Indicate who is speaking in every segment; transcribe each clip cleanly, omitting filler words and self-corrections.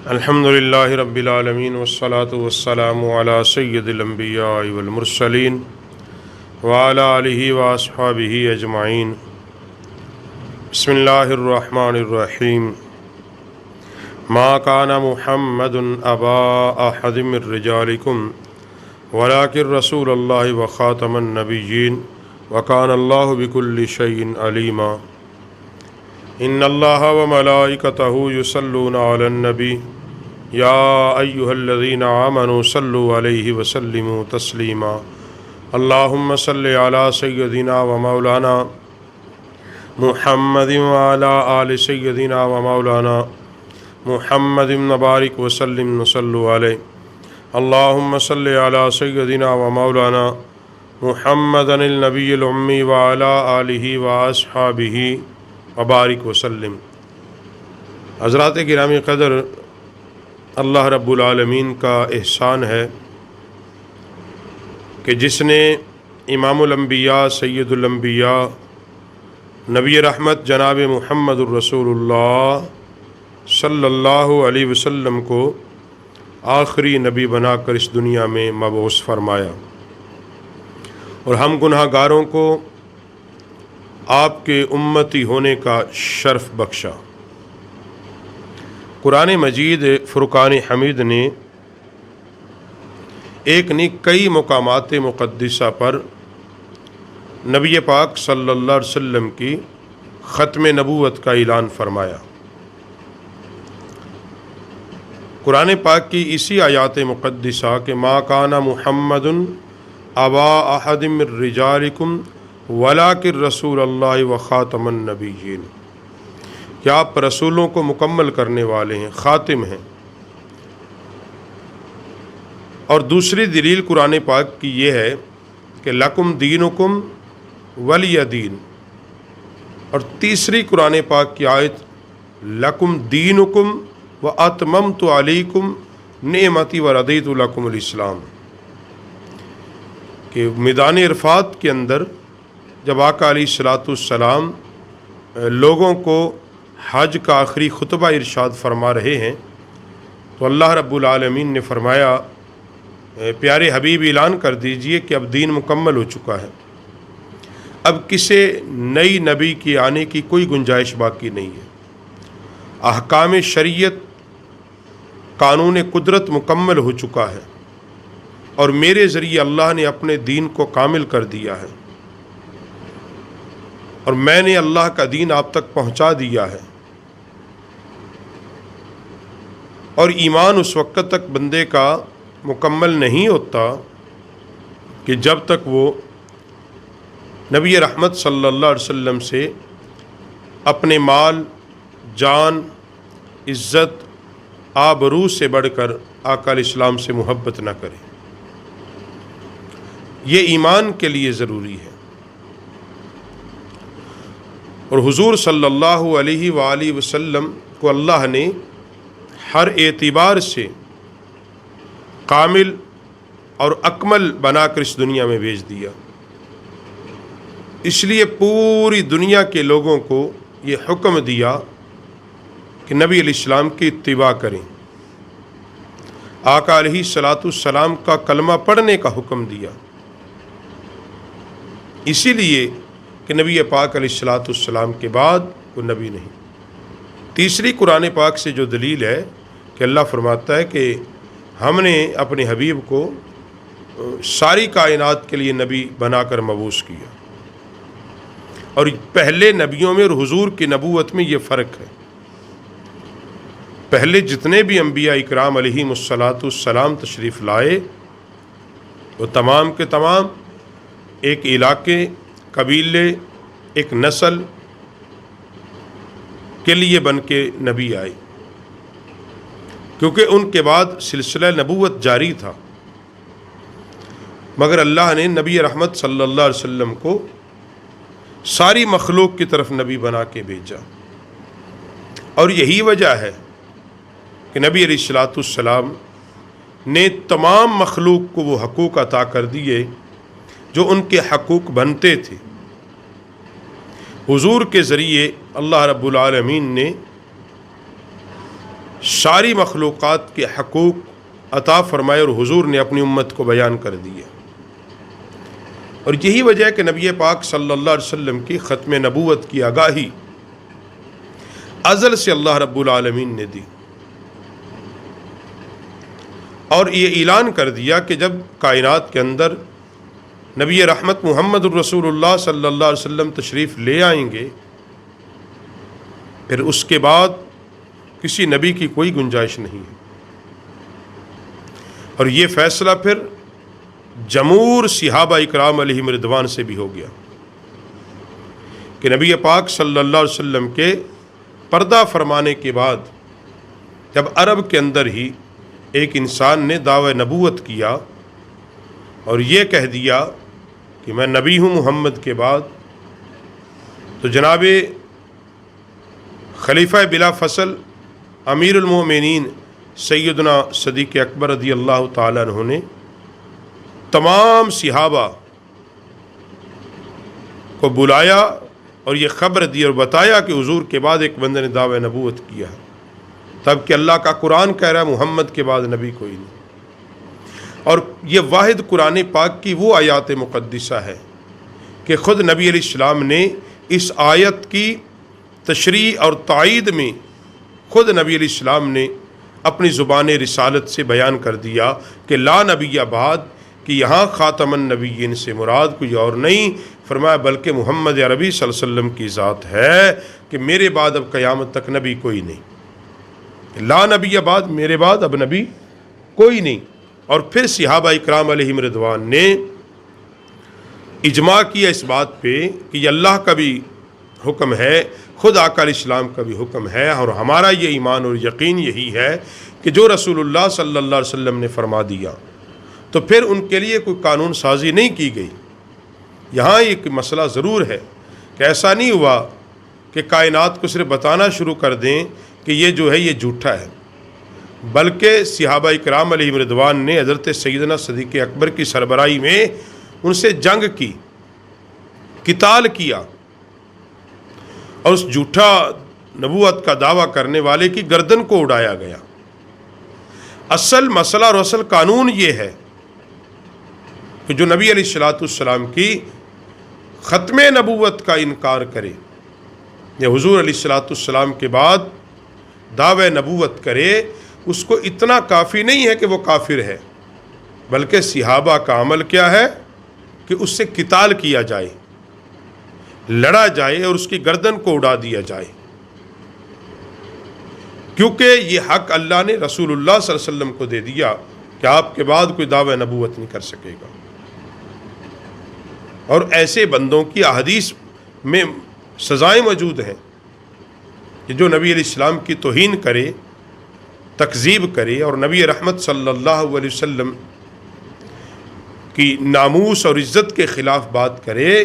Speaker 1: الحمدللہ رب العالمین والصلاة والسلام علی سید الانبیاء والمرسلین وعلی آلہ واصحابہ اجمعین۔ بسم اللہ الرحمن الرحیم۔ ما کان محمد ابا احد من رجالکم ولکن رسول اللہ وخاتم النبیین وکان اللہ بکل شیء علیما۔ ان اللہ وملائکتہ یصلون علی النبی یا ایہا الذین آمنوا صلوا علیہ وسلموا تسلیما۔ اللہم صلی علی سیدنا و مولانا محمد وعلی آل سیدنا و مولانا محمد مبارک وسلم صلوا علیہ۔ اللہم صلی علی سیدنا و مولانا محمد النبی الامی وعلی آلہ واصحابہ وبارک وسلم۔ حضرات گرامی قدر، اللہ رب العالمین کا احسان ہے کہ جس نے امام الانبیاء سید الانبیاء نبی رحمت جناب محمد الرسول اللہ صلی اللہ علیہ وسلم کو آخری نبی بنا کر اس دنیا میں مبعوث فرمایا اور ہم گناہ گاروں کو آپ کے امتی ہونے کا شرف بخشا۔ قرآن مجید فرقان حمید نے ایک نہیں کئی مقامات مقدسہ پر نبی پاک صلی اللہ علیہ وسلم کی ختم نبوت کا اعلان فرمایا۔ قرآن پاک کی اسی آیات مقدسہ کہ ما کان محمد ابا احد من رجالکم ولکن رسول اللہ وخاتم النبیین، کہ آپ رسولوں کو مکمل کرنے والے ہیں، خاتم ہیں۔ اور دوسری دلیل قرآن پاک کی یہ ہے کہ لکم دینکم ولی دین، اور تیسری قرآن پاک کی آیت لکم دینکم واتممت علیکم نعمتی ورضیت لکم الاسلام، کہ میدان عرفات کے اندر جب آقا علیہ الصلوۃ والسلام لوگوں کو حج کا آخری خطبہ ارشاد فرما رہے ہیں تو اللہ رب العالمین نے فرمایا پیارے حبیب اعلان کر دیجئے کہ اب دین مکمل ہو چکا ہے، اب کسی نئی نبی کے آنے کی کوئی گنجائش باقی نہیں ہے، احکام شریعت قانون قدرت مکمل ہو چکا ہے اور میرے ذریعے اللہ نے اپنے دین کو کامل کر دیا ہے اور میں نے اللہ کا دین آپ تک پہنچا دیا ہے۔ اور ایمان اس وقت تک بندے کا مکمل نہیں ہوتا کہ جب تک وہ نبی رحمت صلی اللہ علیہ وسلم سے اپنے مال، جان، عزت، آبرو سے بڑھ کر آقا علیہ السلام سے محبت نہ کرے۔ یہ ایمان کے لیے ضروری ہے۔ اور حضور صلی اللہ علیہ وآلہ وسلم کو اللہ نے ہر اعتبار سے کامل اور اکمل بنا کر اس دنیا میں بھیج دیا، اس لیے پوری دنیا کے لوگوں کو یہ حکم دیا کہ نبی علیہ السلام کی اتباع کریں۔ آقا علیہ الصلوۃ والسلام کا کلمہ پڑھنے کا حکم دیا، اسی لیے کہ نبی پاک علیہ الصلوۃ والسلام کے بعد کوئی نبی نہیں۔ تیسری قرآن پاک سے جو دلیل ہے کہ اللہ فرماتا ہے کہ ہم نے اپنے حبیب کو ساری کائنات کے لیے نبی بنا کر مبعوث کیا، اور پہلے نبیوں میں اور حضور کی نبوت میں یہ فرق ہے۔ پہلے جتنے بھی انبیاء اکرام علیہم الصلاۃ والسلام تشریف لائے وہ تمام کے تمام ایک علاقے، قبیلے، ایک نسل کے لیے بن کے نبی آئے، کیونکہ ان کے بعد سلسلہ نبوت جاری تھا، مگر اللہ نے نبی رحمت صلی اللہ علیہ وسلم کو ساری مخلوق کی طرف نبی بنا کے بھیجا۔ اور یہی وجہ ہے کہ نبی علیہ الصلوۃ والسلام نے تمام مخلوق کو وہ حقوق عطا کر دیے جو ان کے حقوق بنتے تھے۔ حضور کے ذریعے اللہ رب العالمین نے ساری مخلوقات کے حقوق عطا فرمائے اور حضور نے اپنی امت کو بیان کر دیا۔ اور یہی وجہ ہے کہ نبی پاک صلی اللہ علیہ وسلم کی ختم نبوت کی آگاہی ازل سے اللہ رب العالمین نے دی، اور یہ اعلان کر دیا کہ جب کائنات کے اندر نبی رحمت محمد الرسول اللہ صلی اللہ علیہ وسلم تشریف لے آئیں گے، پھر اس کے بعد کسی نبی کی کوئی گنجائش نہیں ہے۔ اور یہ فیصلہ پھر جمہور صحابہ اکرام علیہم رضوان سے بھی ہو گیا کہ نبی پاک صلی اللہ علیہ وسلم کے پردہ فرمانے کے بعد جب عرب کے اندر ہی ایک انسان نے دعوی نبوت کیا اور یہ کہہ دیا کہ میں نبی ہوں محمد کے بعد، تو جناب خلیفہ بلا فصل امیر المومنین سیدنا صدیق اکبر رضی اللہ تعالیٰ عنہ نے تمام صحابہ کو بلایا اور یہ خبر دی اور بتایا کہ حضور کے بعد ایک بندے نے دعوی نبوت کیا، تب کہ اللہ کا قرآن کہہ رہا ہے محمد کے بعد نبی کوئی نہیں۔ اور یہ واحد قرآن پاک کی وہ آیات مقدسہ ہے کہ خود نبی علیہ السلام نے اس آیت کی تشریح اور تائید میں خود نبی علیہ السلام نے اپنی زبان رسالت سے بیان کر دیا کہ لا نبی بعد، کہ یہاں خاتم النبیین سے مراد کوئی اور نہیں، فرمایا بلکہ محمد عربی صلی اللہ علیہ وسلم کی ذات ہے کہ میرے بعد اب قیامت تک نبی کوئی نہیں، لا نبی بعد، میرے بعد اب نبی کوئی نہیں۔ اور پھر صحابہ اکرام علیہم رضوان نے اجماع کیا اس بات پہ کہ یہ اللہ کا بھی حکم ہے، خود آقا علیہ السلام کا بھی حکم ہے، اور ہمارا یہ ایمان اور یقین یہی ہے کہ جو رسول اللہ صلی اللہ علیہ وسلم نے فرما دیا تو پھر ان کے لیے کوئی قانون سازی نہیں کی گئی۔ یہاں ایک مسئلہ ضرور ہے کہ ایسا نہیں ہوا کہ کائنات کو صرف بتانا شروع کر دیں کہ یہ جو ہے یہ جھوٹا ہے، بلکہ صحابہ اکرام علیہم رضوان نے حضرت سیدنا صدیق اکبر کی سربراہی میں ان سے جنگ کی، قتال کیا، اور اس جھوٹا نبوت کا دعویٰ کرنے والے کی گردن کو اڑایا گیا۔ اصل مسئلہ اور اصل قانون یہ ہے کہ جو نبی علیہ الصلوۃ والسلام کی ختم نبوت کا انکار کرے یا حضور علیہ الصلوۃ والسلام کے بعد دعوی نبوت کرے، اس کو اتنا کافی نہیں ہے کہ وہ کافر ہے، بلکہ صحابہ کا عمل کیا ہے کہ اس سے قتال کیا جائے، لڑا جائے اور اس کی گردن کو اڑا دیا جائے، کیونکہ یہ حق اللہ نے رسول اللہ صلی اللہ علیہ وسلم کو دے دیا کہ آپ کے بعد کوئی دعوی نبوت نہیں کر سکے گا۔ اور ایسے بندوں کی احادیث میں سزائیں موجود ہیں کہ جو نبی علیہ السلام کی توہین کرے، تکذیب کرے اور نبی رحمت صلی اللہ علیہ وسلم کی ناموس اور عزت کے خلاف بات کرے،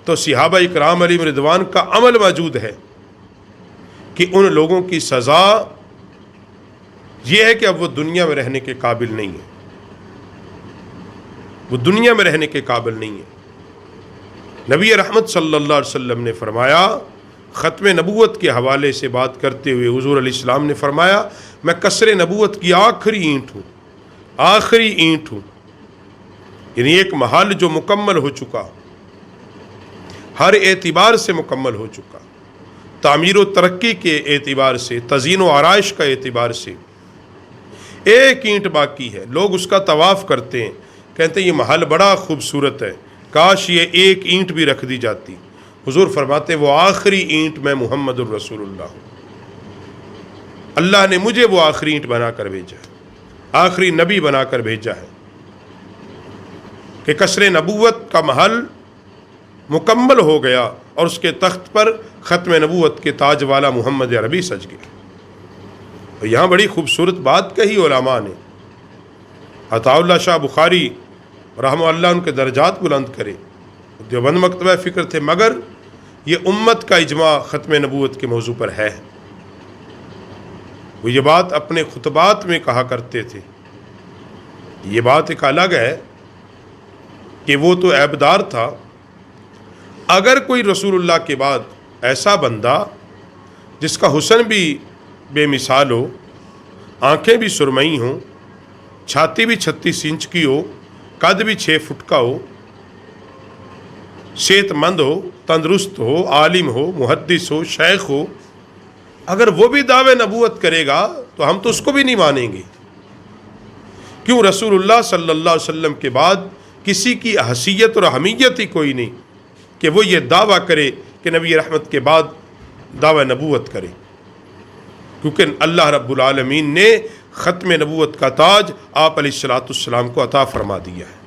Speaker 1: تو صحابہ اکرام علیہم رضوان کا عمل موجود ہے کہ ان لوگوں کی سزا یہ ہے کہ اب وہ دنیا میں رہنے کے قابل نہیں ہے، وہ دنیا میں رہنے کے قابل نہیں ہے۔ نبی رحمت صلی اللہ علیہ وسلم نے فرمایا، ختم نبوت کے حوالے سے بات کرتے ہوئے حضور علیہ السلام نے فرمایا میں قصر نبوت کی آخری اینٹ ہوں، آخری اینٹ ہوں، یعنی ایک محل جو مکمل ہو چکا، ہر اعتبار سے مکمل ہو چکا، تعمیر و ترقی کے اعتبار سے، تزئین و آرائش کا اعتبار سے، ایک اینٹ باقی ہے۔ لوگ اس کا طواف کرتے ہیں، کہتے ہیں یہ محل بڑا خوبصورت ہے، کاش یہ ایک اینٹ بھی رکھ دی جاتی۔ حضور فرماتے وہ آخری اینٹ میں محمد الرسول اللہ ہوں، اللہ نے مجھے وہ آخری اینٹ بنا کر بھیجا ہے، آخری نبی بنا کر بھیجا ہے کہ قصر نبوت کا محل مکمل ہو گیا اور اس کے تخت پر ختم نبوت کے تاج والا محمد عربی سج گیا۔ اور یہاں بڑی خوبصورت بات کہی علماء نے، عطا اللہ شاہ بخاری رحمہ اللہ ان کے درجات بلند کرے، دیوبند مکتبہ فکر تھے، مگر یہ امت کا اجماع ختم نبوت کے موضوع پر ہے۔ وہ یہ بات اپنے خطبات میں کہا کرتے تھے۔ یہ بات ایک الگ ہے کہ وہ تو عیبدار تھا، اگر کوئی رسول اللہ کے بعد ایسا بندہ جس کا حسن بھی بے مثال ہو آنکھیں بھی سرمئی ہوں، چھاتی بھی 36 انچ کی ہو، قد بھی 6 فٹ کا ہو، صحت مند ہو، تندرست ہو، عالم ہو، محدث ہو، شیخ ہو، اگر وہ بھی دعوے نبوت کرے گا تو ہم تو اس کو بھی نہیں مانیں گے. کیوں؟ رسول اللہ صلی اللہ علیہ وسلم کے بعد کسی کی حیثیت اور اہمیت ہی کوئی نہیں کہ وہ یہ دعویٰ کرے کہ نبی رحمت کے بعد دعوی نبوت کرے، کیونکہ اللہ رب العالمین نے ختم نبوت کا تاج آپ علیہ الصلوۃ والسلام کو عطا فرما دیا ہے.